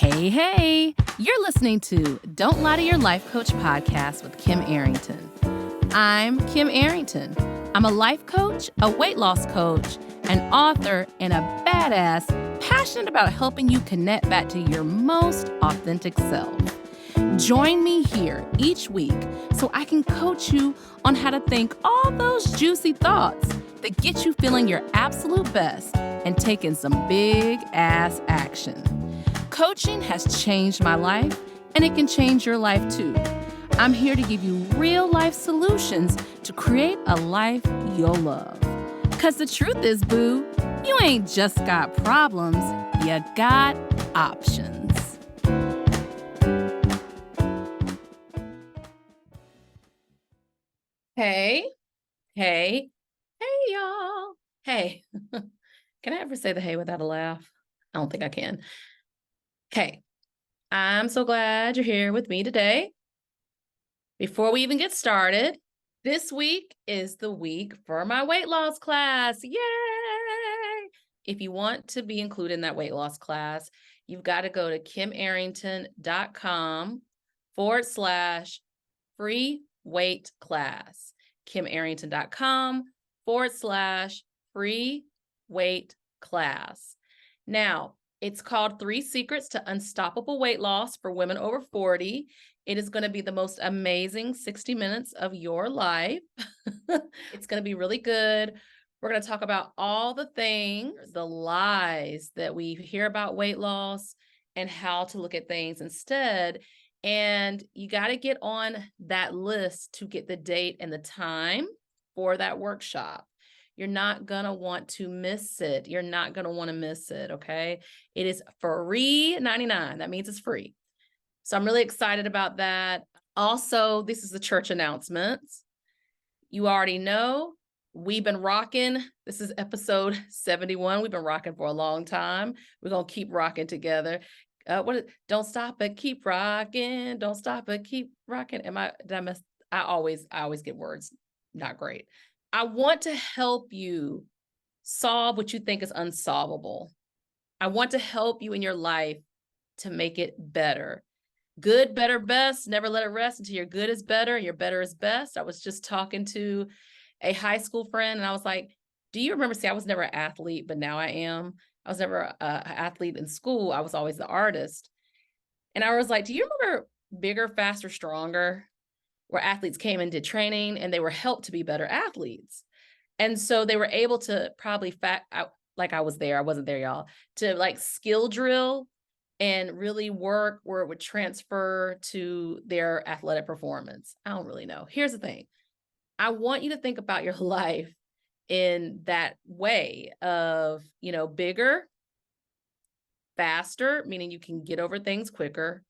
Hey, you're listening to Don't Lie to Your Life Coach podcast with Kim Arrington. I'm Kim Arrington. I'm a life coach, a weight loss coach, an author, and a badass passionate about helping you connect back to your most authentic self. Join me here each week so I can coach you on how to think all those juicy thoughts that get you feeling your absolute best and taking some big ass action. Coaching has changed my life, and it can change your life too. I'm here to give you real life solutions to create a life you'll love. Because the truth is, boo, you ain't just got problems, you got options. Hey, y'all. Hey, can I ever say the hey without a laugh? I don't think I can. Okay, I'm so glad you're here with me today. Before we even get started, this week is the week for my weight loss class. Yay! If you want to be included in that weight loss class, you've got to go to kimarrington.com/free weight class. kimarrington.com/free weight class. Now, it's called 3 Secrets to Unstoppable Weight Loss for Women Over 40. It is going to be the most amazing 60 minutes of your life. It's going to be really good. We're going to talk about all the things, the lies that we hear about weight loss and how to look at things instead. And you got to get on that list to get the date and the time for that workshop. You're not going to want to miss it. You're not going to want to miss it, okay? It is free $99. That means it's free. So I'm really excited about that. Also, this is the church announcements. You already know we've been rocking. This is episode 71. We've been rocking for a long time. We're going to keep rocking together. Don't stop but keep rocking. Don't stop but keep rocking. Did I miss? I always get words not great. I want to help you solve what you think is unsolvable. I want to help you in your life to make it better. Good, better, best. Never let it rest until your good is better and your better is best. I was just talking to a high school friend and I was like, do you remember, I was never an athlete, but now I am. I was never an athlete in school. I was always the artist. And I was like, do you remember Bigger, Faster, Stronger? Where athletes came and did training and they were helped to be better athletes. And so they were able to probably I was there, I wasn't there, y'all, to like skill drill and really work where it would transfer to their athletic performance. I don't really know. Here's the thing. I want you to think about your life in that way of, bigger, faster, meaning you can get over things quicker,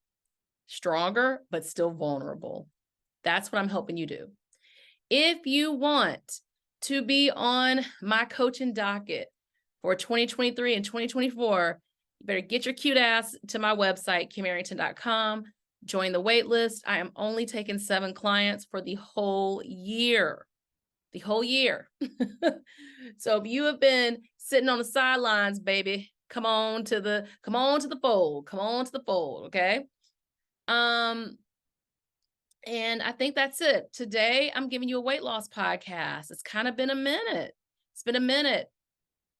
stronger, but still vulnerable. That's what I'm helping you do. If you want to be on my coaching docket for 2023 and 2024, you better get your cute ass to my website, kimarrington.com. Join the wait list. I am only taking 7 clients for the whole year. The whole year. So if you have been sitting on the sidelines, baby, come on to the fold. Come on to the fold, okay? And I think that's it. Today, I'm giving you a weight loss podcast. It's kind of been a minute. It's been a minute.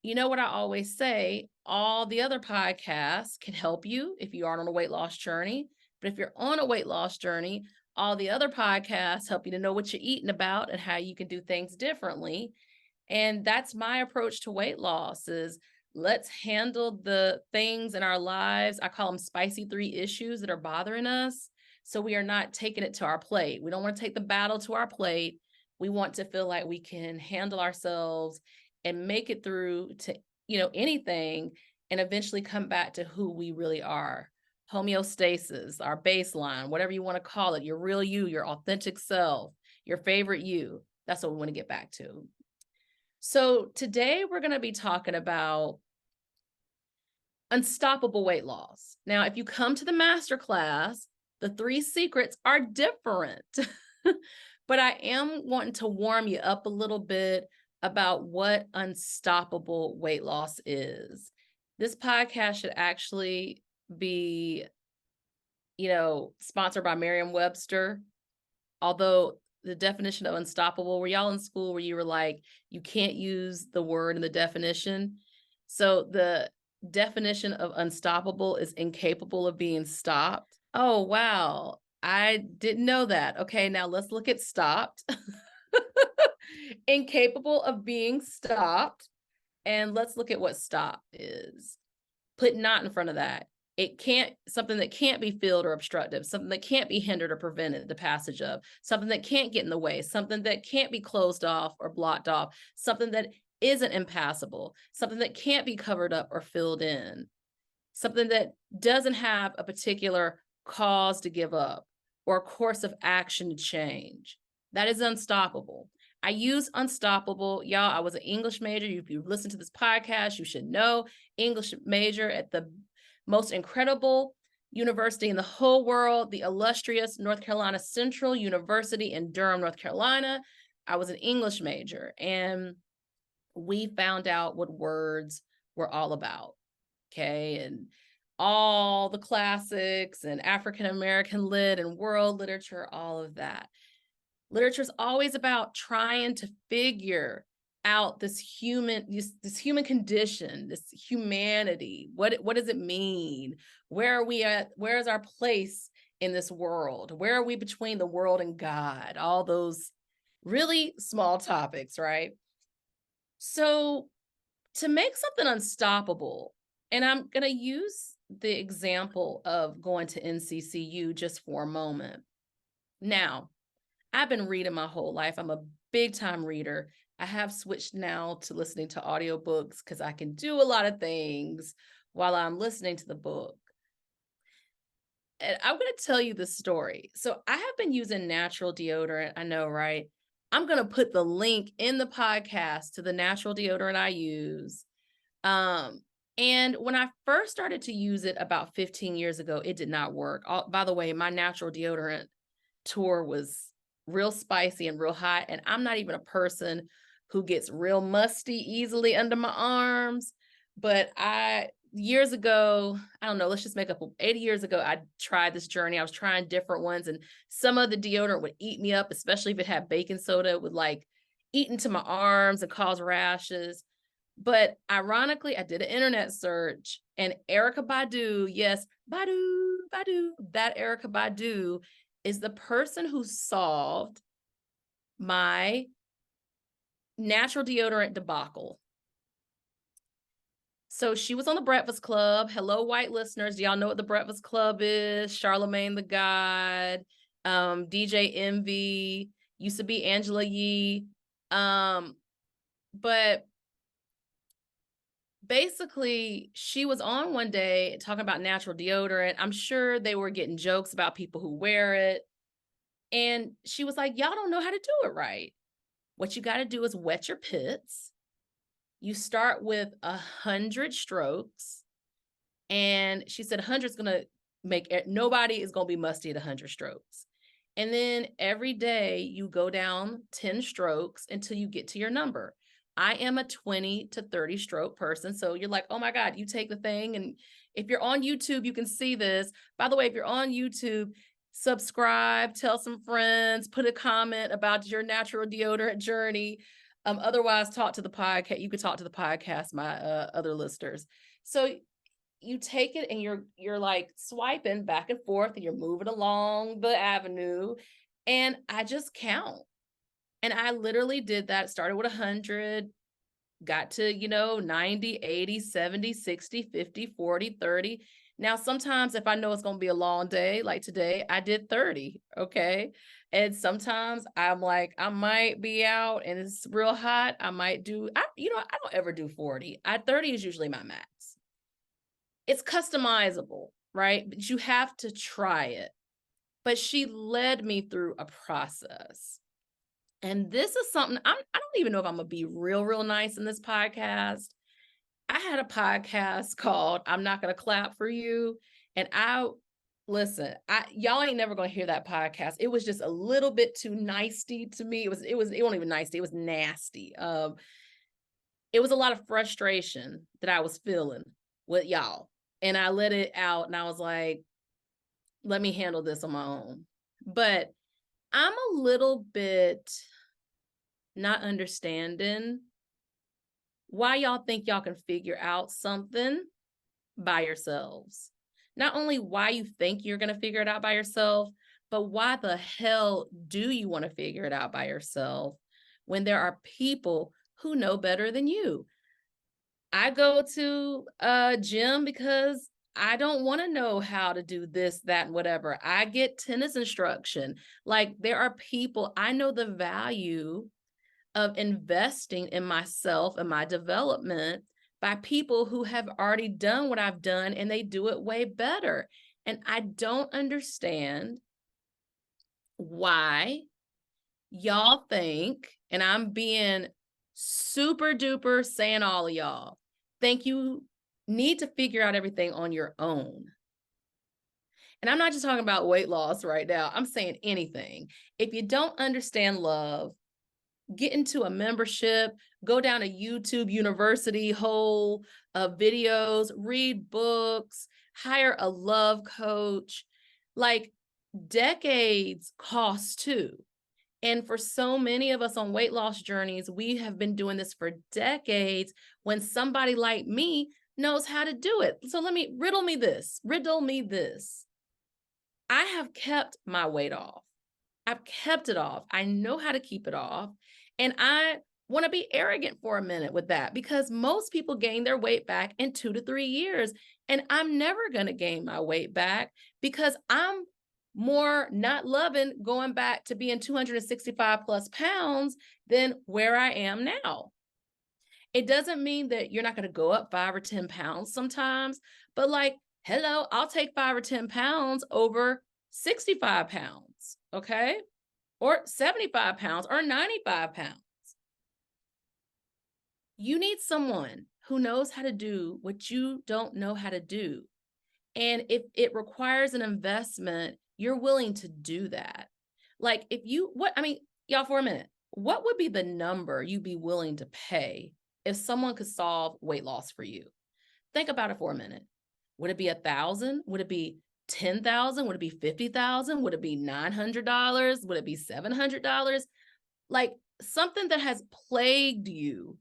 You know what I always say, all the other podcasts can help you if you aren't on a weight loss journey. But if you're on a weight loss journey, all the other podcasts help you to know what you're eating about and how you can do things differently. And that's my approach to weight loss is let's handle the things in our lives. I call them spicy 3 issues that are bothering us. So we are not taking it to our plate. We don't want to take the battle to our plate. We want to feel like we can handle ourselves and make it through to, anything and eventually come back to who we really are. Homeostasis, our baseline, whatever you want to call it, your real you, your authentic self, your favorite you. That's what we want to get back to. So today we're going to be talking about unstoppable weight loss. Now, if you come to the masterclass, the 3 secrets are different, but I am wanting to warm you up a little bit about what unstoppable weight loss is. This podcast should actually be, sponsored by Merriam-Webster. Although the definition of unstoppable, were y'all in school where you were like, you can't use the word in the definition? So the definition of unstoppable is incapable of being stopped. Oh, wow. I didn't know that. Okay, now let's look at stopped. Incapable of being stopped. And let's look at what stop is. Put not in front of that. It can't, something that can't be filled or obstructive, something that can't be hindered or prevented the passage of, something that can't get in the way, something that can't be closed off or blocked off, something that isn't impassable, something that can't be covered up or filled in, something that doesn't have a particular cause to give up or a course of action to change. That is unstoppable. I use unstoppable. Y'all, I was an English major. If you listen to this podcast, you should know English major at the most incredible university in the whole world, the illustrious North Carolina Central University in Durham, North Carolina. I was an English major, and we found out what words were all about. Okay. And all the classics and African-American lit and world literature, all of that. Literature is always about trying to figure out this human condition, this humanity. What does it mean? Where are we at? Where is our place in this world? Where are we between the world and God? All those really small topics, right? So to make something unstoppable, and I'm going to use the example of going to NCCU just for a moment. Now, I've been reading my whole life. I'm a big time reader. I have switched now to listening to audiobooks because I can do a lot of things while I'm listening to the book. And I'm going to tell you the story. So I have been using natural deodorant. I know, right? I'm going to put the link in the podcast to the natural deodorant I use. And when I first started to use it about 15 years ago, it did not work. By the way, my natural deodorant tour was real spicy and real hot. And I'm not even a person who gets real musty easily under my arms. But years ago, I don't know, let's just make up 80 years ago, I tried this journey. I was trying different ones, and some of the deodorant would eat me up, especially if it had baking soda. It would like eat into my arms and cause rashes. But ironically, I did an internet search, and Erykah Badu, yes, Badu, that Erykah Badu is the person who solved my natural deodorant debacle. So she was on the Breakfast Club. Hello, white listeners. Do y'all know what the Breakfast Club is? Charlemagne the God, DJ Envy, used to be Angela Yee. But basically, she was on one day talking about natural deodorant. I'm sure they were getting jokes about people who wear it. And she was like, y'all don't know how to do it right. What you got to do is wet your pits. You start with 100 strokes. And she said 100 is going to make it, nobody is going to be musty at 100 strokes. And then every day you go down 10 strokes until you get to your number. I am a 20 to 30 stroke person. So you're like, oh my God, you take the thing. And if you're on YouTube, you can see this. By the way, if you're on YouTube, subscribe, tell some friends, put a comment about your natural deodorant journey. Otherwise, talk to the podcast. You could talk to the podcast, my other listeners. So you take it and you're like swiping back and forth and you're moving along the avenue. And I just count. And I literally did that. Started with 100, got to, 90, 80, 70, 60, 50, 40, 30. Now, sometimes if I know it's going to be a long day, like today, I did 30. Okay. And sometimes I'm like, I might be out and it's real hot. I might do, I don't ever do 40. 30 is usually my max. It's customizable, right? But you have to try it. But she led me through a process. And this is something, I don't even know if I'm going to be real nice in this podcast. I had a podcast called I'm Not Gonna Clap for You. And listen, y'all ain't never gonna hear that podcast. It was just a little bit too nicey to me. It wasn't even nicey, it was nasty. It was a lot of frustration that I was feeling with y'all. and I let it out and I was like, let me handle this on my own. But I'm a little bit not understanding why y'all think y'all can figure out something by yourselves. Not only why you think you're going to figure it out by yourself, but why the hell do you want to figure it out by yourself when there are people who know better than you? I go to a gym because I don't want to know how to do this, that, and whatever. I get tennis instruction. Like, there are people, I know the value of investing in myself and my development by people who have already done what I've done and they do it way better. And I don't understand why y'all think, and I'm being super duper saying all of y'all, think you need to figure out everything on your own. And I'm not just talking about weight loss right now. I'm saying anything. If you don't understand love, get into a membership, go down a YouTube university hole of videos, read books, hire a love coach. Like, decades cost too. And for so many of us on weight loss journeys, we have been doing this for decades when somebody like me knows how to do it. So riddle me this. I have kept my weight off. I've kept it off. I know how to keep it off. And I want to be arrogant for a minute with that because most people gain their weight back in 2 to 3 years. And I'm never going to gain my weight back because I'm more not loving going back to being 265 plus pounds than where I am now. It doesn't mean that you're not going to go up 5 or 10 pounds sometimes, but like, hello, I'll take 5 or 10 pounds over 65 pounds. Okay. Or 75 pounds or 95 pounds. You need someone who knows how to do what you don't know how to do. And if it requires an investment, you're willing to do that. Like y'all, for a minute, what would be the number you'd be willing to pay if someone could solve weight loss for you? Think about it for a minute. Would it be $1,000? Would it be 10,000? Would it be 50,000? Would it be $900? Would it be $700? Like, something that has plagued you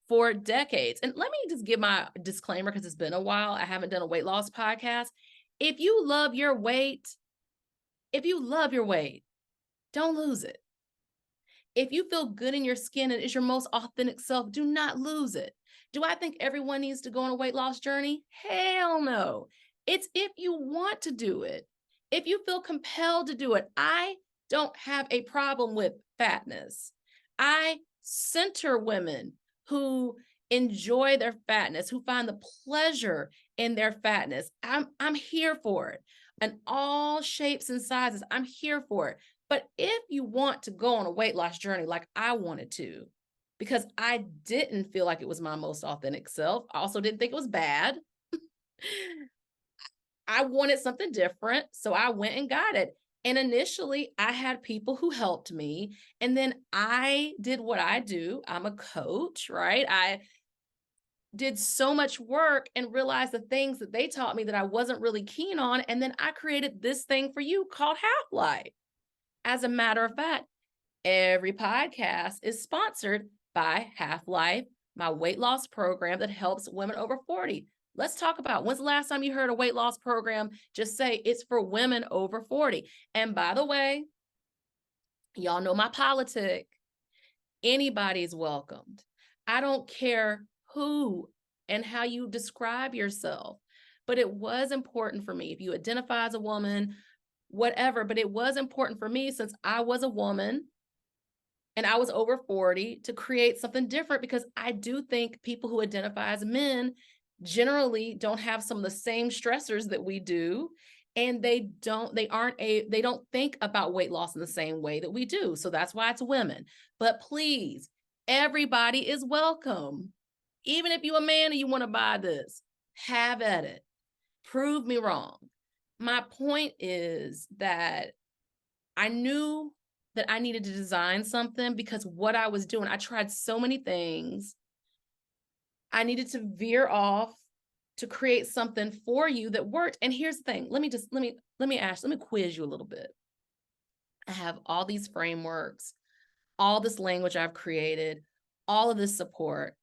for decades. And let me just give my disclaimer because it's been a while. I haven't done a weight loss podcast. If you love your weight, don't lose it. If you feel good in your skin and it's your most authentic self, do not lose it. Do I think everyone needs to go on a weight loss journey? Hell no. It's if you want to do it, if you feel compelled to do it. I don't have a problem with fatness. I center women who enjoy their fatness, who find the pleasure in their fatness. I'm here for it. In all shapes and sizes, I'm here for it. But if you want to go on a weight loss journey like I wanted to, because I didn't feel like it was my most authentic self, I also didn't think it was bad. I wanted something different, so I went and got it. And initially, I had people who helped me. And then I did what I do. I'm a coach, right? I did so much work and realized the things that they taught me that I wasn't really keen on. And then I created this thing for you called Half Life. As a matter of fact, every podcast is sponsored by Half Life, my weight loss program that helps women over 40. Let's talk about when's the last time you heard a weight loss program just say it's for women over 40. And by the way, y'all know my politic. Anybody's welcomed. I don't care who and how you describe yourself, but it was important for me. If you identify as a woman, whatever, but it was important for me since I was a woman and I was over 40 to create something different because I do think people who identify as men generally don't have some of the same stressors that we do. And they don't think about weight loss in the same way that we do. So that's why it's women. But please, everybody is welcome. Even if you're a man and you want to buy this, have at it. Prove me wrong. My point is that I knew that I needed to design something because what I was doing, I tried so many things. I needed to veer off to create something for you that worked. And here's the thing. Let me quiz you a little bit. I have all these frameworks, all this language I've created, all of this support.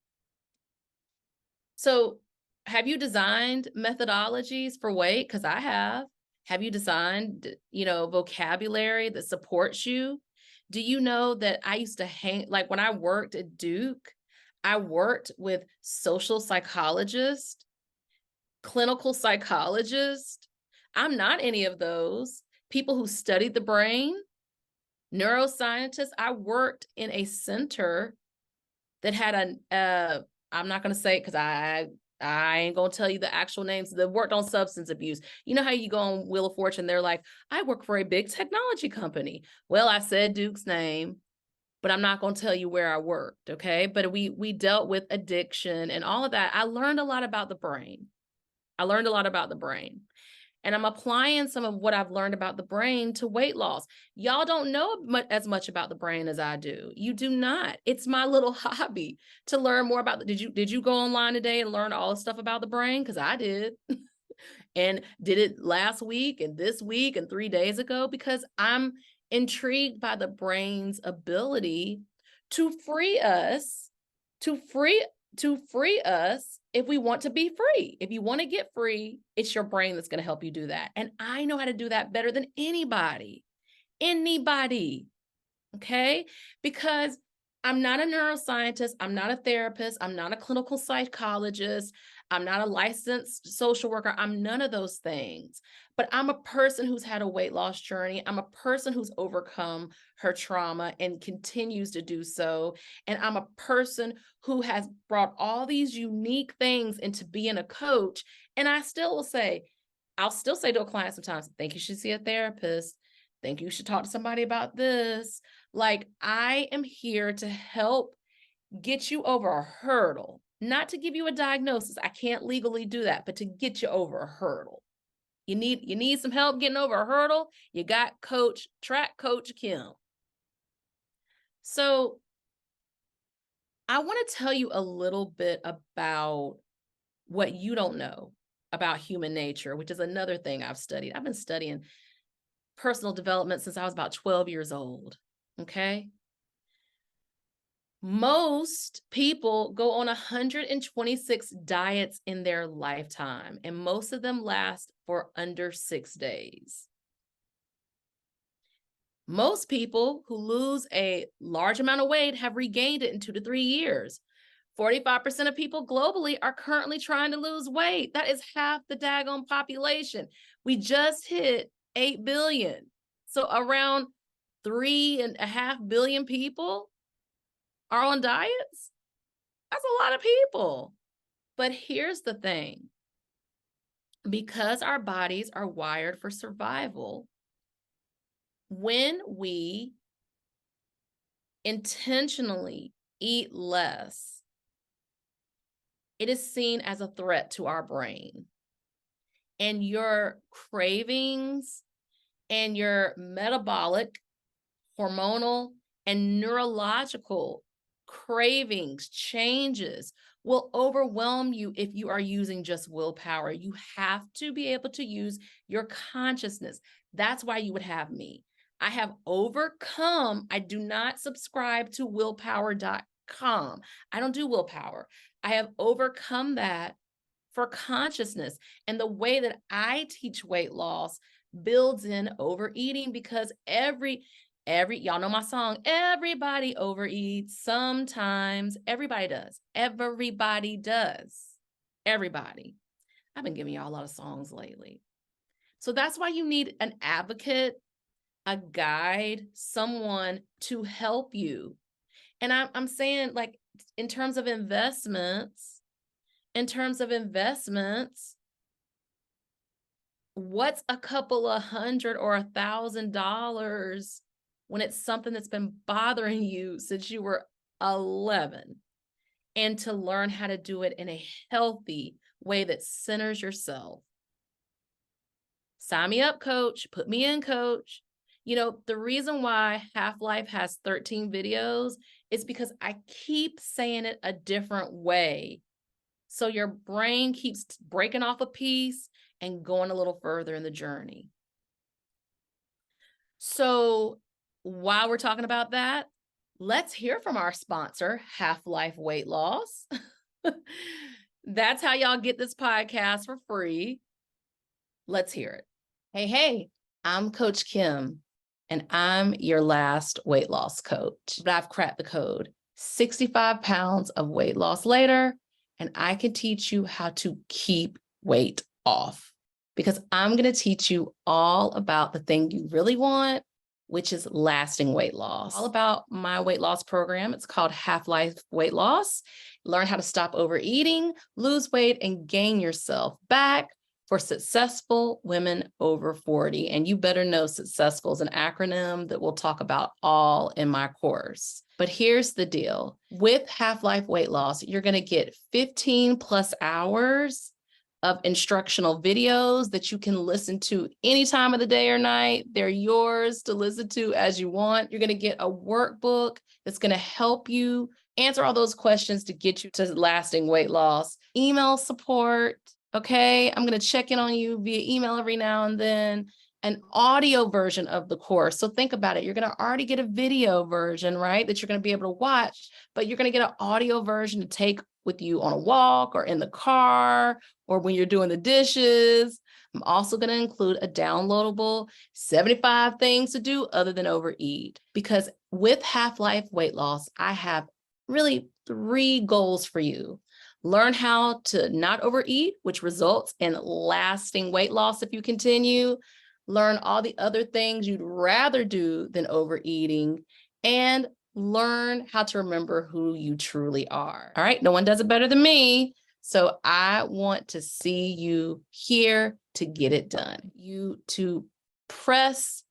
So have you designed methodologies for weight? Because I have. Have you designed, vocabulary that supports you? Do you know that I used to like when I worked at Duke, I worked with social psychologists, clinical psychologists. I'm not any of those. People who studied the brain, neuroscientists. I worked in a center that had I'm not going to say it because I ain't going to tell you the actual names, that worked on substance abuse. You know how you go on Wheel of Fortune, they're like, I work for a big technology company. Well, I said Duke's name, but I'm not going to tell you where I worked, okay? But we dealt with addiction and all of that. I learned a lot about the brain. And I'm applying some of what I've learned about the brain to weight loss. Y'all don't know as much about the brain as I do. You do not. It's my little hobby to learn more about. Did you go online today and learn all the stuff about the brain? Because I did. And did it last week and this week and 3 days ago, because I'm intrigued by the brain's ability to free us, to free us if we want to be free. If you want to get free, it's your brain that's going to help you do that. And I know how to do that better than anybody. Okay? Because I'm not a neuroscientist. I'm not a therapist. I'm not a clinical psychologist. I'm not a licensed social worker. I'm none of those things. But I'm a person who's had a weight loss journey. I'm a person who's overcome her trauma and continues to do so. And I'm a person who has brought all these unique things into being a coach. And I'll still say to a client sometimes, think you should see a therapist. Think you should talk to somebody about this. Like, I am here to help get you over a hurdle, not to give you a diagnosis. I can't legally do that, but to get you over a hurdle. You need some help getting over a hurdle. You got track coach Kim. So I want to tell you a little bit about what you don't know about human nature, which is another thing I've studied. I've been studying personal development since I was about 12 years old. Okay. Most people go on 126 diets in their lifetime, and most of them last for under 6 days. Most people who lose a large amount of weight have regained it in 2 to 3 years. 45% of people globally are currently trying to lose weight. That is half the daggone population. We just hit 8 billion. So around 3.5 billion people are on diets. That's a lot of people. But here's the thing. Because our bodies are wired for survival, when we intentionally eat less, it is seen as a threat to our brain. And your cravings and your metabolic, hormonal, and neurological cravings, changes will overwhelm you if you are using just willpower. You have to be able to use your consciousness. That's why you would have me. I have overcome. I do not subscribe to willpower.com. I don't do willpower. I have overcome that for consciousness. And the way that I teach weight loss builds in overeating, because y'all know my song, everybody overeats sometimes. Everybody does. Everybody does. Everybody. I've been giving y'all a lot of songs lately. So that's why you need an advocate, a guide, someone to help you. And I'm saying, like, in terms of investments, what's a couple of $100 or $1,000 when it's something that's been bothering you since you were 11? And to learn how to do it in a healthy way that centers yourself. Sign me up, coach. Put me in, coach. The reason why Half-Life has 13 videos is because I keep saying it a different way So your brain keeps breaking off a piece and going a little further in the journey. So while we're talking about that, let's hear from our sponsor, Half-Life Weight Loss. That's how y'all get this podcast for free. Let's hear it. Hey, I'm Coach Kim, and I'm your last weight loss coach. But I've cracked the code. 65 pounds of weight loss later, and I can teach you how to keep weight off. Because I'm going to teach you all about the thing you really want, which is lasting weight loss. All about my weight loss program. It's called Half-Life Weight Loss. Learn how to stop overeating, lose weight, and gain yourself back for successful women over 40. And you better know successful is an acronym that we'll talk about all in my course. But here's the deal. With Half-Life Weight Loss, you're going to get 15 plus hours of instructional videos that you can listen to any time of the day or night. They're yours to listen to as you want. You're going to get a workbook that's going to help you answer all those questions to get you to lasting weight loss. Email support. Okay, I'm going to check in on you via email every now and then. An audio version of the course. So think about it. You're going to already get a video version, right? That you're going to be able to watch, but you're going to get an audio version to take with you on a walk or in the car or when you're doing the dishes. I'm also going to include a downloadable 75 things to do other than overeat. Because with Half-Life Weight Loss, I have really 3 goals for you. Learn how to not overeat, which results in lasting weight loss if you continue. Learn all the other things you'd rather do than overeating, and learn how to remember who you truly are. All right, no one does it better than me. So I want to see you here to get it done. You to press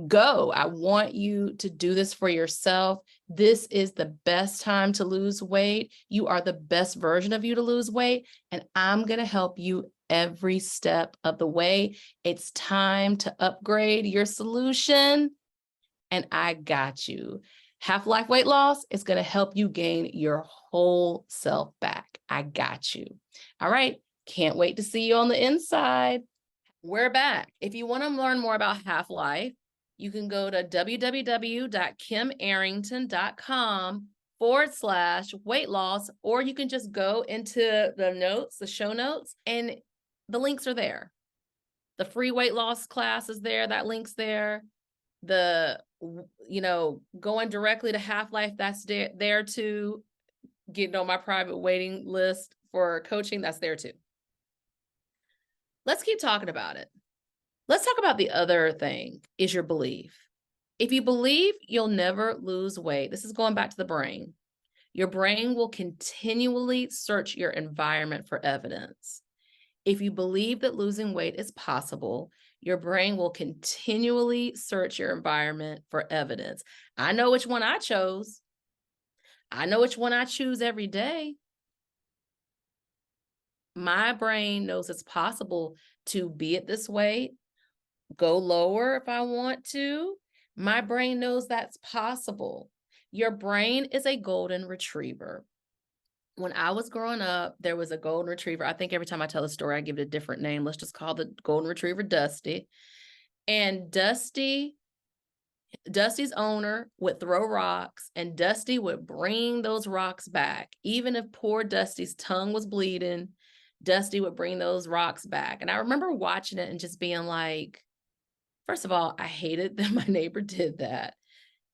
go. I want you to do this for yourself. This is the best time to lose weight. You are the best version of you to lose weight, and I'm going to help you every step of the way. It's time to upgrade your solution, and I got you. Half-Life Weight Loss is going to help you gain your whole self back. I got you. All right. Can't wait to see you on the inside. We're back. If you want to learn more about Half-Life, you can go to www.kimarrington.com/weight loss, or you can just go into the notes, the show notes, and the links are there. The free weight loss class is there. That link's there. The, going directly to Half-Life, that's there too. Getting on my private waiting list for coaching, that's there too. Let's keep talking about it. Let's talk about the other thing, is your belief. If you believe you'll never lose weight, this is going back to the brain. Your brain will continually search your environment for evidence. If you believe that losing weight is possible, your brain will continually search your environment for evidence. I know which one I chose. I know which one I choose every day. My brain knows it's possible to be at this weight, go lower if I want to. My brain knows that's possible. Your brain is a golden retriever. When I was growing up, there was a golden retriever. I think every time I tell a story, I give it a different name. Let's just call the golden retriever Dusty. And Dusty's owner would throw rocks, and Dusty would bring those rocks back. Even if poor Dusty's tongue was bleeding, Dusty would bring those rocks back. And I remember watching it and just being like, first of all, I hated that my neighbor did that,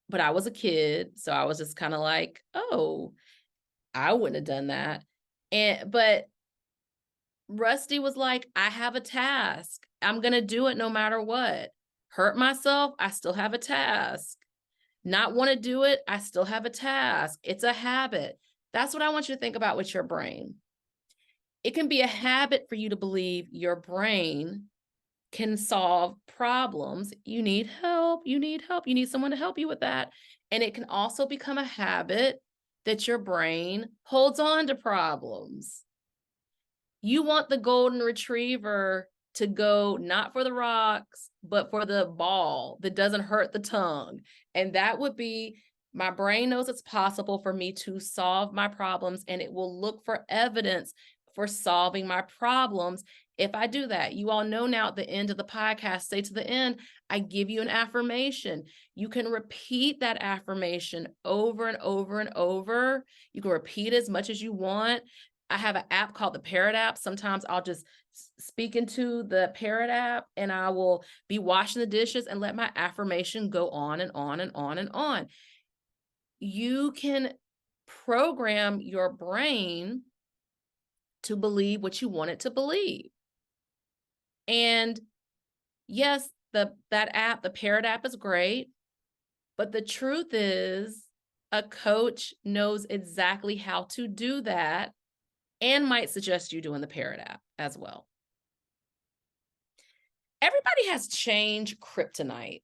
but I was a kid. So I was just kind of like, oh, I wouldn't have done that. But Rusty was like, I have a task. I'm going to do it no matter what. Hurt myself, I still have a task. Not want to do it, I still have a task. It's a habit. That's what I want you to think about with your brain. It can be a habit for you to believe your brain can solve problems. You need help. You need help. You need someone to help you with that. And it can also become a habit that your brain holds on to problems. You want the golden retriever to go not for the rocks, but for the ball that doesn't hurt the tongue. And that would be My brain knows it's possible for me to solve my problems, and it will look for evidence for solving my problems if I do that. You all know now at the end of the podcast, stay to the end, I give you an affirmation. You can repeat that affirmation over and over and over. You can repeat as much as you want. I have an app called the Parrot app. Sometimes I'll just speak into the Parrot app and I will be washing the dishes and let my affirmation go on and on and on and on. You can program your brain to believe what you want it to believe. And yes, that app, the Parrot app, is great, but the truth is a coach knows exactly how to do that and might suggest you doing the Parrot app as well. Everybody has change kryptonite.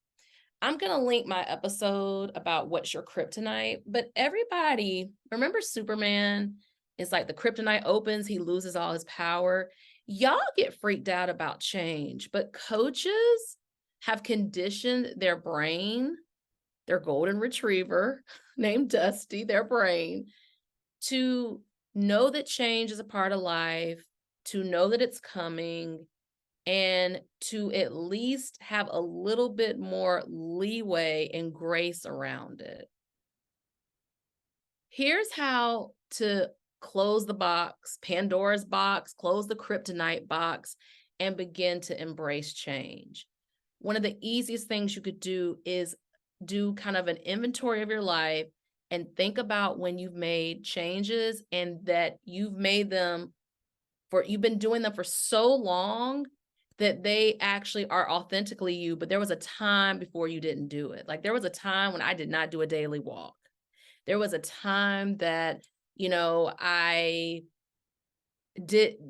I'm going to link my episode about what's your kryptonite, but everybody, remember Superman? It's like the kryptonite opens, he loses all his power. Y'all get freaked out about change, but coaches have conditioned their brain, their golden retriever named Dusty, their brain, to know that change is a part of life, to know that it's coming, and to at least have a little bit more leeway and grace around it. Here's how to close the box, Pandora's box, close the kryptonite box, and begin to embrace change. One of the easiest things you could do is do kind of an inventory of your life and think about when you've made changes and that you've made them you've been doing them for so long that they actually are authentically you, but there was a time before you didn't do it. Like there was a time when I did not do a daily walk. There was a time that,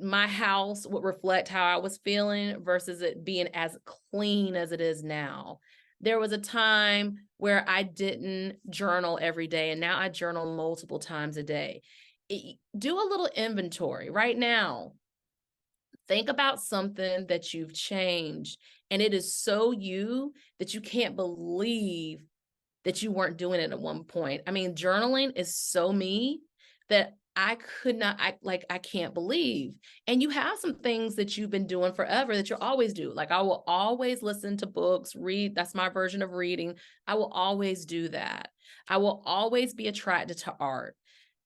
my house would reflect how I was feeling versus it being as clean as it is now. There was a time where I didn't journal every day, and now I journal multiple times a day. Do a little inventory right now. Think about something that you've changed, and it is so you that you can't believe that you weren't doing it at one point. I mean, journaling is so me that I can't believe. And you have some things that you've been doing forever that you'll always do. Like I will always listen to books, read. That's my version of reading. I will always do that. I will always be attracted to art,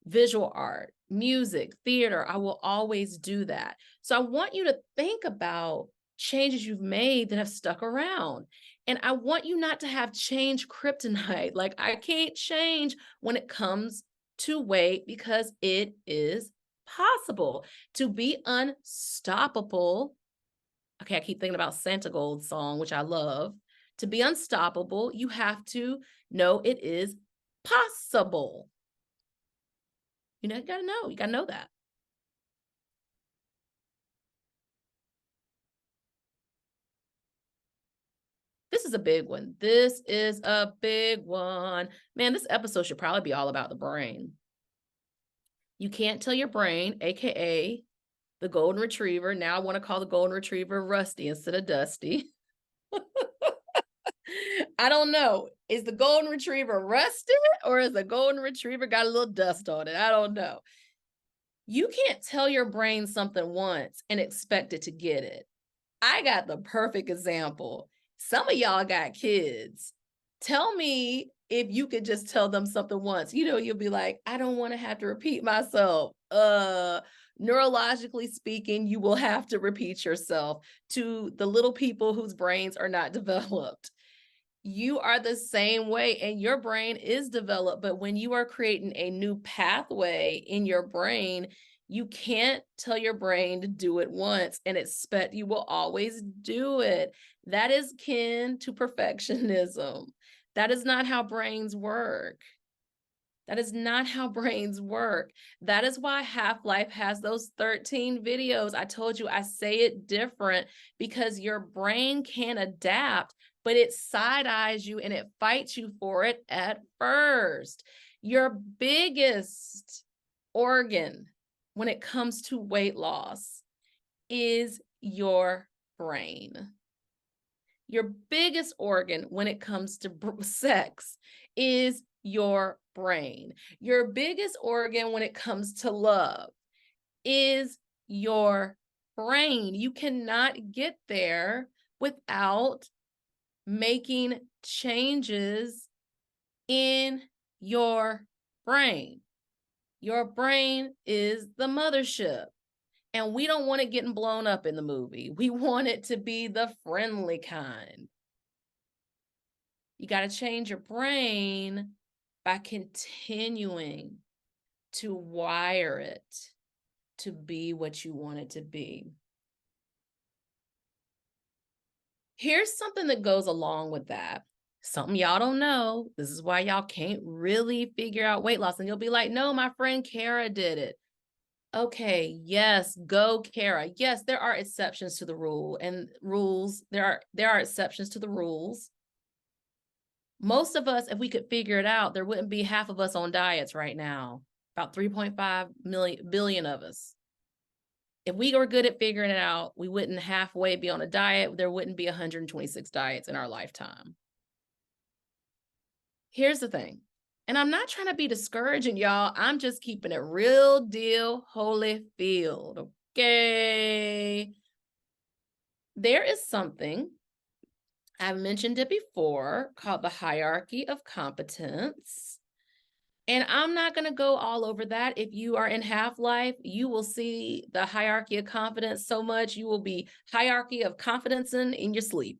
visual art, music, theater. I will always do that. So I want you to think about changes you've made that have stuck around. And I want you not to have change kryptonite. Like I can't change when it comes to weight because it is possible to be unstoppable. Okay, I keep thinking about Santa Gold song, which I love. To be unstoppable, you have to know it is possible. You gotta know that. This is a big one. This is a big one. Man, this episode should probably be all about the brain. You can't tell your brain, AKA the golden retriever. Now I want to call the golden retriever Rusty instead of Dusty. I don't know. Is the golden retriever rusted or is the golden retriever got a little dust on it? I don't know. You can't tell your brain something once and expect it to get it. I got the perfect example. Some of y'all got kids. Tell me if you could just tell them something once. You'll be like, I don't want to have to repeat myself. Neurologically speaking, you will have to repeat yourself to the little people whose brains are not developed. You are the same way, and your brain is developed. But when you are creating a new pathway in your brain, you can't tell your brain to do it once and expect you will always do it. That is kin to perfectionism. That is not how brains work. That is not how brains work. That is why Half-Life has those 13 videos. I told you I say it different because your brain can adapt, but it side-eyes you and it fights you for it at first. Your biggest organ when it comes to weight loss is your brain. Your biggest organ when it comes to sex is your brain. Your biggest organ when it comes to love is your brain. You cannot get there without making changes in your brain. Your brain is the mothership. And we don't want it getting blown up in the movie. We want it to be the friendly kind. You got to change your brain by continuing to wire it to be what you want it to be. Here's something that goes along with that. Something y'all don't know. This is why y'all can't really figure out weight loss. And you'll be like, no, my friend Kara did it. Okay, yes, go Kara. Yes, there are exceptions to the rule and rules. There are exceptions to the rules. Most of us, if we could figure it out, there wouldn't be half of us on diets right now. About 3.5 billion of us. If we were good at figuring it out, we wouldn't halfway be on a diet. There wouldn't be 126 diets in our lifetime. Here's the thing. And I'm not trying to be discouraging, y'all. I'm just keeping it real deal, Holyfield. Okay. There is something, I've mentioned it before, called the hierarchy of competence. And I'm not going to go all over that. If you are in Half-Life, you will see the hierarchy of confidence so much. You will be hierarchy of confidence in your sleep.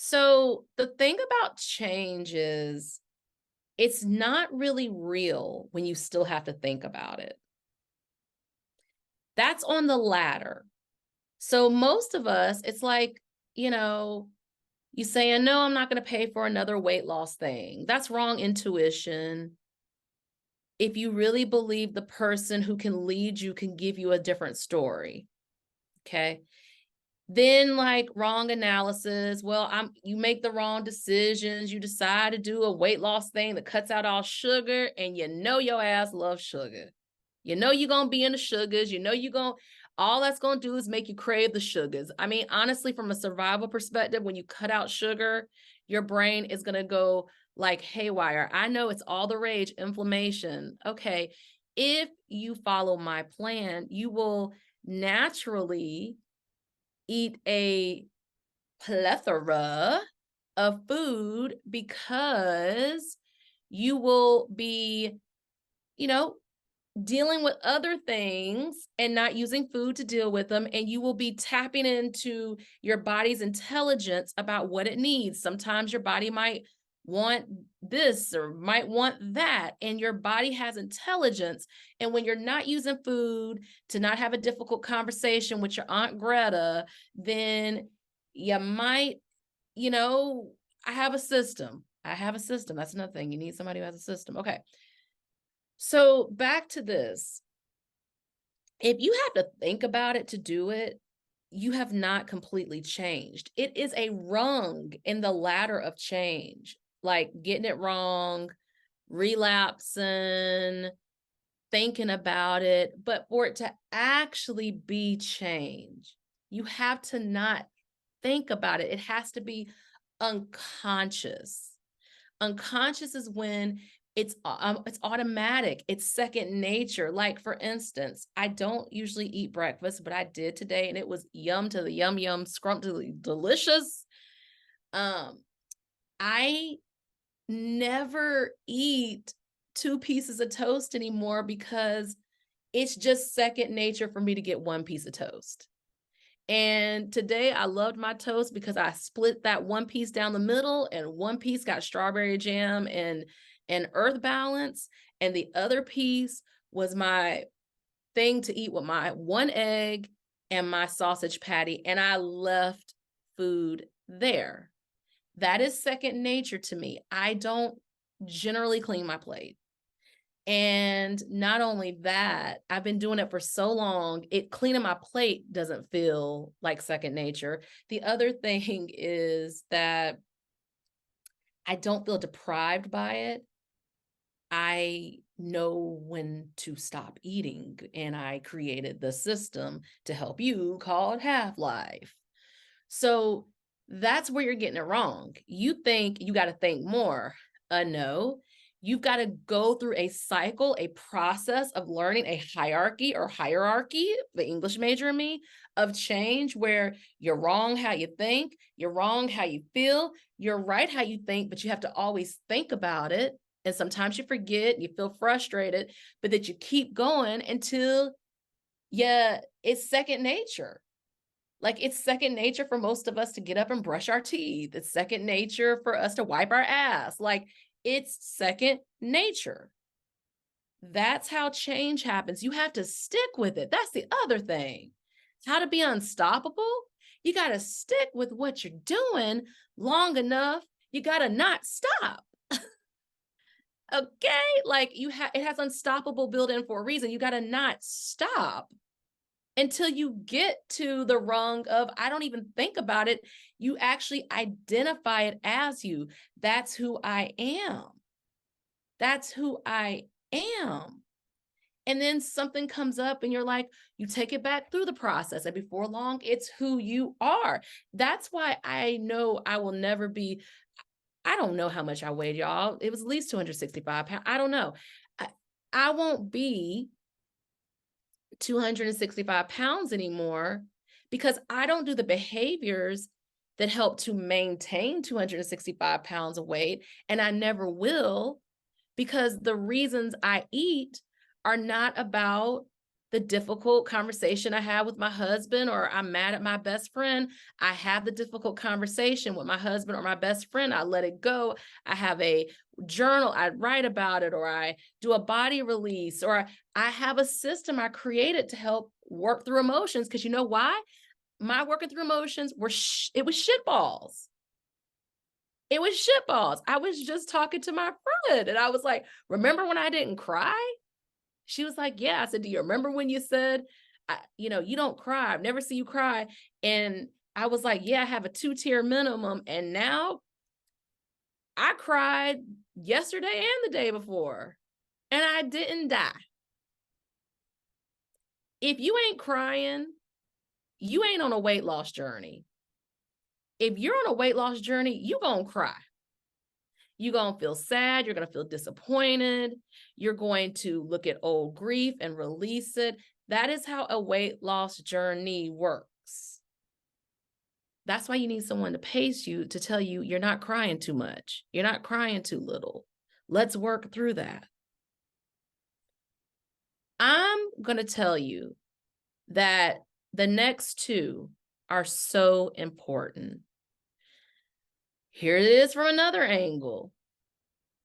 So the thing about change is it's not really real when you still have to think about it. That's on the ladder. So most of us, it's like, you saying, no, I'm not going to pay for another weight loss thing. That's wrong intuition. If you really believe the person who can lead you can give you a different story. Okay. Then like wrong analysis. Well, you make the wrong decisions. You decide to do a weight loss thing that cuts out all sugar, and your ass loves sugar. You're going to be in the sugars. All that's going to do is make you crave the sugars. I mean, honestly, from a survival perspective, when you cut out sugar, your brain is going to go like haywire. I know it's all the rage, inflammation. Okay. If you follow my plan, you will naturally eat a plethora of food because you will be, dealing with other things and not using food to deal with them. And you will be tapping into your body's intelligence about what it needs. Sometimes your body might want this or might want that, and your body has intelligence. And when you're not using food to not have a difficult conversation with your Aunt Greta, then you might, I have a system. That's another thing. You need somebody who has a system. Okay. So back to this. If you have to think about it to do it, you have not completely changed. It is a rung in the ladder of change, like getting it wrong, relapsing, thinking about it. But for it to actually be change, you have to not think about it. It has to be unconscious. Unconscious is when it's automatic. It's second nature. Like, for instance, I don't usually eat breakfast, but I did today, and it was yum to the yum, scrumptious, delicious. I never eat 2 pieces of toast anymore because it's just second nature for me to get 1 piece of toast. And today I loved my toast because I split that 1 piece down the middle, and 1 piece got strawberry jam and earth balance. And the other piece was my thing to eat with my 1 egg and my sausage patty. And I left food there. That is second nature to me. I don't generally clean my plate. And not only that, I've been doing it for so long, cleaning my plate doesn't feel like second nature. The other thing is that I don't feel deprived by it. I know when to stop eating, and I created the system to help you called Half-Life. So That's where you're getting it wrong. You think you got to think more. No, you've got to go through a cycle, a process of learning a hierarchy, the English major in me, of change where you're wrong how you think, you're wrong how you feel, you're right how you think, but you have to always think about it. And sometimes you forget, you feel frustrated, but that you keep going until it's second nature. Like, it's second nature for most of us to get up and brush our teeth. It's second nature for us to wipe our ass. Like, it's second nature. That's how change happens. You have to stick with it. That's the other thing. How to be unstoppable. You got to stick with what you're doing long enough. You got to not stop. Okay? Like, it has unstoppable built in for a reason. You got to not stop until you get to the rung of, I don't even think about it. You actually identify it as you. That's who I am. That's who I am. And then something comes up and you're like, you take it back through the process. And before long, it's who you are. That's why I know I will never be, I don't know how much I weighed, y'all. It was at least 265 pounds. I don't know. I won't be 265 pounds anymore because I don't do the behaviors that help to maintain 265 pounds of weight. And I never will, because the reasons I eat are not about the difficult conversation I have with my husband, or I'm mad at my best friend. I have the difficult conversation with my husband or my best friend. I let it go. I have a journal. I write about it, or I do a body release, or I have a system I created to help work through emotions. Because you know why? My working through emotions it was shitballs. It was shitballs. I was just talking to my friend and I was like, remember when I didn't cry? She was like, yeah. I said, do you remember when you said, you don't cry? I've never seen you cry. And I was like, yeah, I have a 2-tier minimum. And now I cried yesterday and the day before, and I didn't die. If you ain't crying, you ain't on a weight loss journey. If you're on a weight loss journey, you're going to cry. You're going to feel sad. You're going to feel disappointed. You're going to look at old grief and release it. That is how a weight loss journey works. That's why you need someone to pace you, to tell you you're not crying too much. You're not crying too little. Let's work through that. I'm going to tell you that the next two are so important. Here it is from another angle.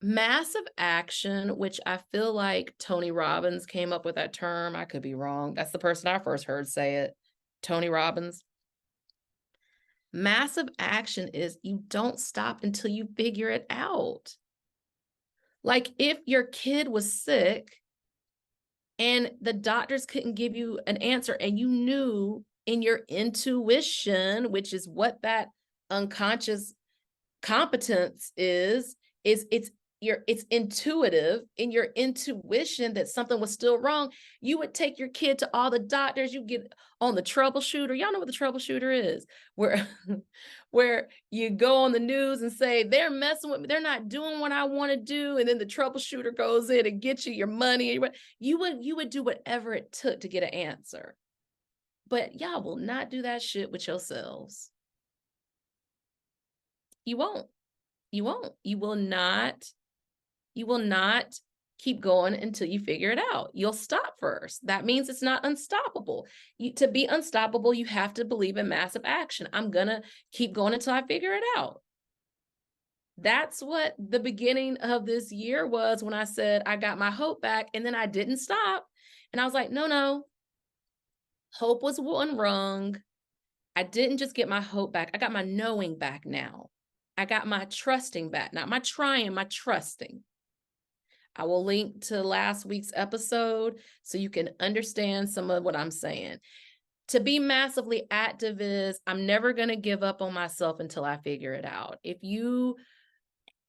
Massive action, which I feel like Tony Robbins came up with that term. I could be wrong. That's the person I first heard say it, Tony Robbins. Massive action is you don't stop until you figure it out. Like, if your kid was sick and the doctors couldn't give you an answer, and you knew in your intuition, which is what that unconscious competence is it's intuitive, in your intuition that something was still wrong, you would take your kid to all the doctors. You get on the troubleshooter. Y'all know what the troubleshooter is, where you go on the news and say, they're messing with me, they're not doing what I want to do. And then the troubleshooter goes in and gets you your money. You would do whatever it took to get an answer. But y'all will not do that shit with yourselves. You won't. You won't. You will not keep going until you figure it out. You'll stop first. That means it's not unstoppable. To be unstoppable, you have to believe in massive action. I'm going to keep going until I figure it out. That's what the beginning of this year was, when I said I got my hope back, and then I didn't stop. And I was like, no. Hope was one rung. I didn't just get my hope back. I got my knowing back now. I got my trusting back, not my trying, my trusting. I will link to last week's episode so you can understand some of what I'm saying. To be massively active is, I'm never going to give up on myself until I figure it out. You've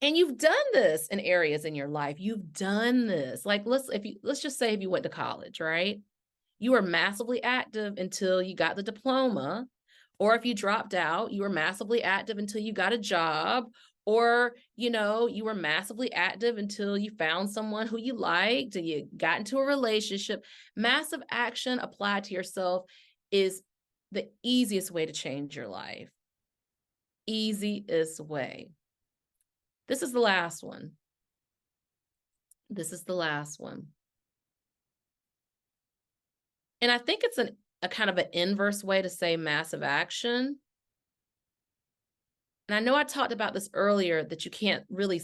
done this in areas in your life, you've done this. Like, let's just say if you went to college, right? You were massively active until you got the diploma, Or if you dropped out, you were massively active until you got a job, or, you were massively active until you found someone who you liked and you got into a relationship. Massive action applied to yourself is the easiest way to change your life. Easiest way. This is the last one. This is the last one. And I think it's a kind of an inverse way to say massive action. And I know I talked about this earlier, that you can't really,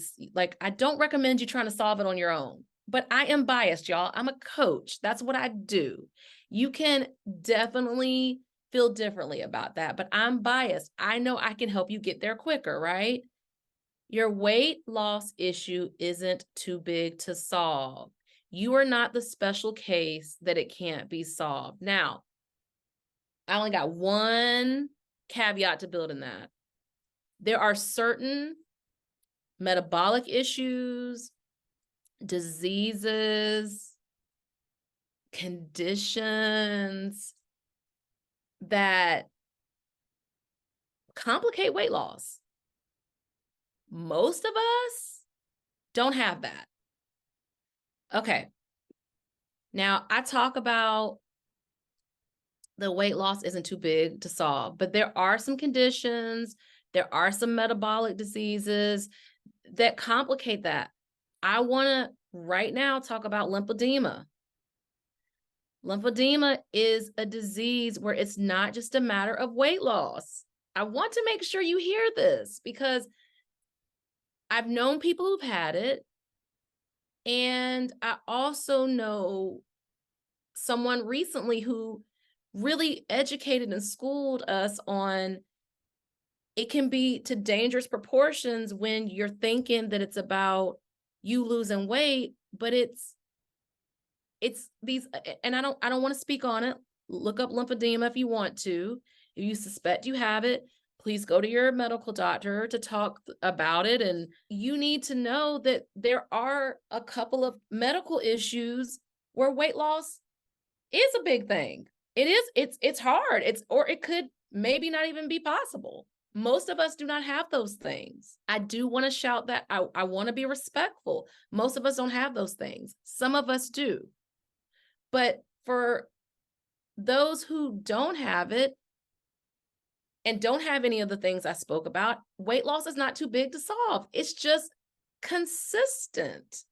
I don't recommend you trying to solve it on your own, but I am biased, y'all. I'm a coach. That's what I do. You can definitely feel differently about that, but I'm biased. I know I can help you get there quicker, right? Your weight loss issue isn't too big to solve. You are not the special case that it can't be solved. Now, I only got one caveat to build in that. There are certain metabolic issues, diseases, conditions that complicate weight loss. Most of us don't have that. Okay. Now, I talk about the weight loss isn't too big to solve, but there are some conditions, there are some metabolic diseases that complicate that. I want to right now talk about lymphedema. Lymphedema is a disease where it's not just a matter of weight loss. I want to make sure you hear this because I've known people who've had it. And I also know someone recently who really educated and schooled us on it can be to dangerous proportions when you're thinking that it's about you losing weight, but it's these, and I don't want to speak on it. Look up lymphedema if you want to. If you suspect you have it, please go to your medical doctor to talk about it. And you need to know that there are a couple of medical issues where weight loss is a big thing. It is, it's hard. Or it could maybe not even be possible. Most of us do not have those things. I do want to shout that I want to be respectful. Most of us don't have those things. Some of us do. But for those who don't have it and don't have any of the things I spoke about, weight loss is not too big to solve. It's just consistent,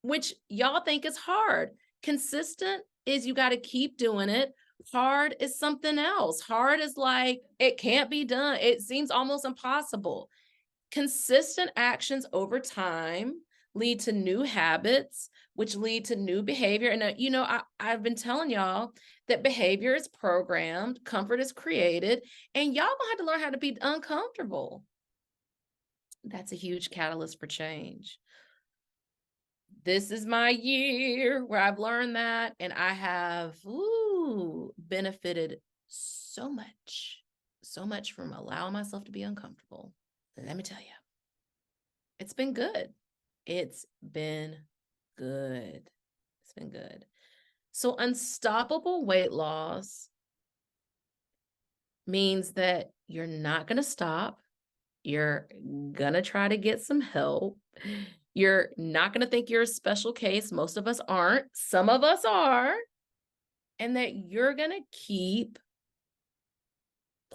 which y'all think is hard. Consistent is you got to keep doing it. Hard is something else. Hard is like, it can't be done. It seems almost impossible. Consistent actions over time lead to new habits, which lead to new behavior. And, I've been telling y'all that behavior is programmed, comfort is created, and y'all gonna have to learn how to be uncomfortable. That's a huge catalyst for change. This is my year where I've learned that, and I have benefited so much from allowing myself to be uncomfortable. Let me tell you, it's been good. It's been good. It's been good. So unstoppable weight loss means that you're not going to stop. You're going to try to get some help. You're not going to think you're a special case. Most of us aren't. Some of us are. And that you're going to keep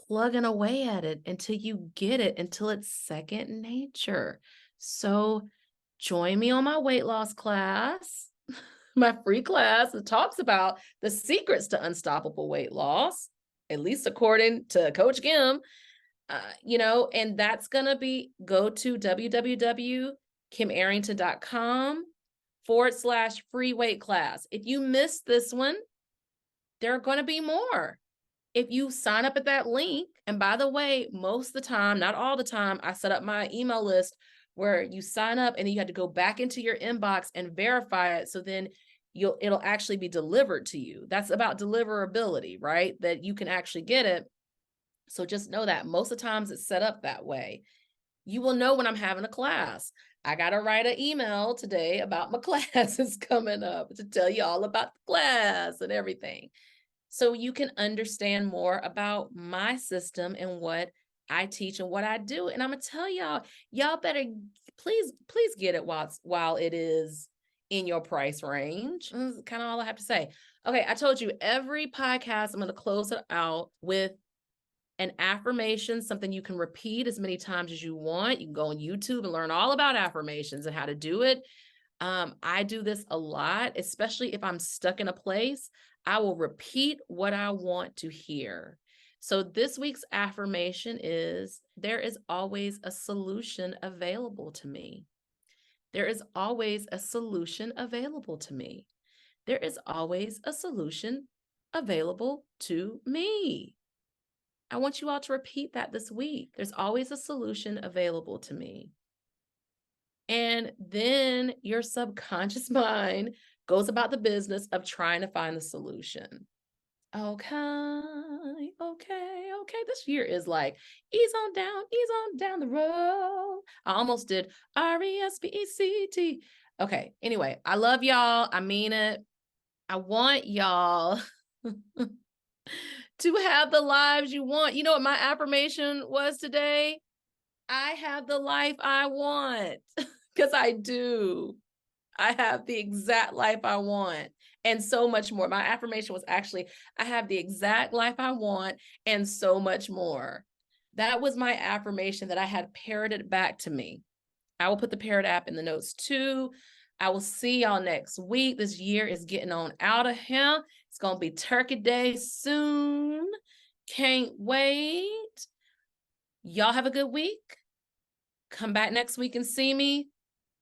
plugging away at it until you get it, until it's second nature. So join me on my weight loss class, my free class that talks about the secrets to unstoppable weight loss, at least according to Coach Kim. And that's going to be, go to www.kimarrington.com/free weight class. If you missed this one, there are going to be more. If you sign up at that link, and by the way, most of the time, not all the time, I set up my email list where you sign up and then you have to go back into your inbox and verify it. So then it'll actually be delivered to you. That's about deliverability, right? That you can actually get it. So just know that most of the times it's set up that way. You will know when I'm having a class. I got to write an email today about my classes coming up to tell you all about the class and everything. so you can understand more about my system and what I teach and what I do. And I'm gonna tell y'all better please get it while it is in your price range. That's kind of all I have to say. Okay, I told you every podcast, I'm gonna close it out with an affirmation, something you can repeat as many times as you want. You can go on YouTube and learn all about affirmations and how to do it. I do this a lot, especially if I'm stuck in a place. I will repeat what I want to hear. So this week's affirmation is, there is always a solution available to me. There is always a solution available to me. There is always a solution available to me. I want you all to repeat that this week. There's always a solution available to me. And then your subconscious mind goes about the business of trying to find the solution. Okay. This year is like, ease on down the road. I almost did RESPECT. Okay. Anyway, I love y'all. I mean it. I want y'all to have the lives you want. You know what my affirmation was today? I have the life I want, because I do. I have the exact life I want and so much more. My affirmation was actually, I have the exact life I want and so much more. That was my affirmation that I had parroted back to me. I will put the parrot app in the notes too. I will see y'all next week. This year is getting on out of here. It's going to be Turkey Day soon. Can't wait. Y'all have a good week. Come back next week and see me.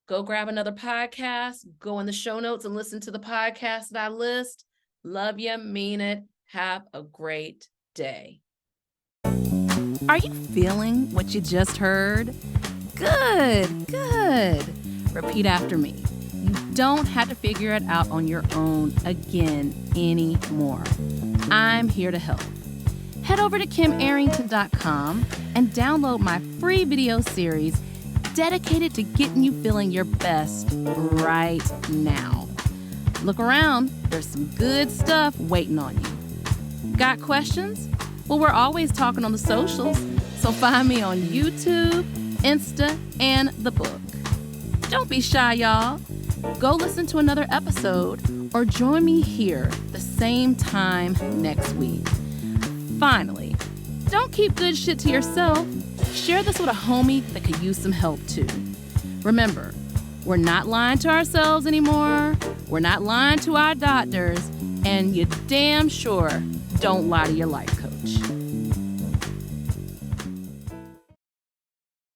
Go grab another podcast. Go in the show notes and listen to the podcast that I list. Love you, mean it. Have a great day. Are you feeling what you just heard? Good. Repeat after me. You don't have to figure it out on your own again anymore. I'm here to help. Head over to KimArrington.com and download my free video series dedicated to getting you feeling your best right now. Look around, there's some good stuff waiting on you. Got questions? Well, we're always talking on the socials, so find me on YouTube, Insta, and the book. Don't be shy, y'all. Go listen to another episode or join me here the same time next week. Finally, don't keep good shit to yourself. Share this with a homie that could use some help too. Remember, we're not lying to ourselves anymore. We're not lying to our doctors. And you damn sure don't lie to your life coach.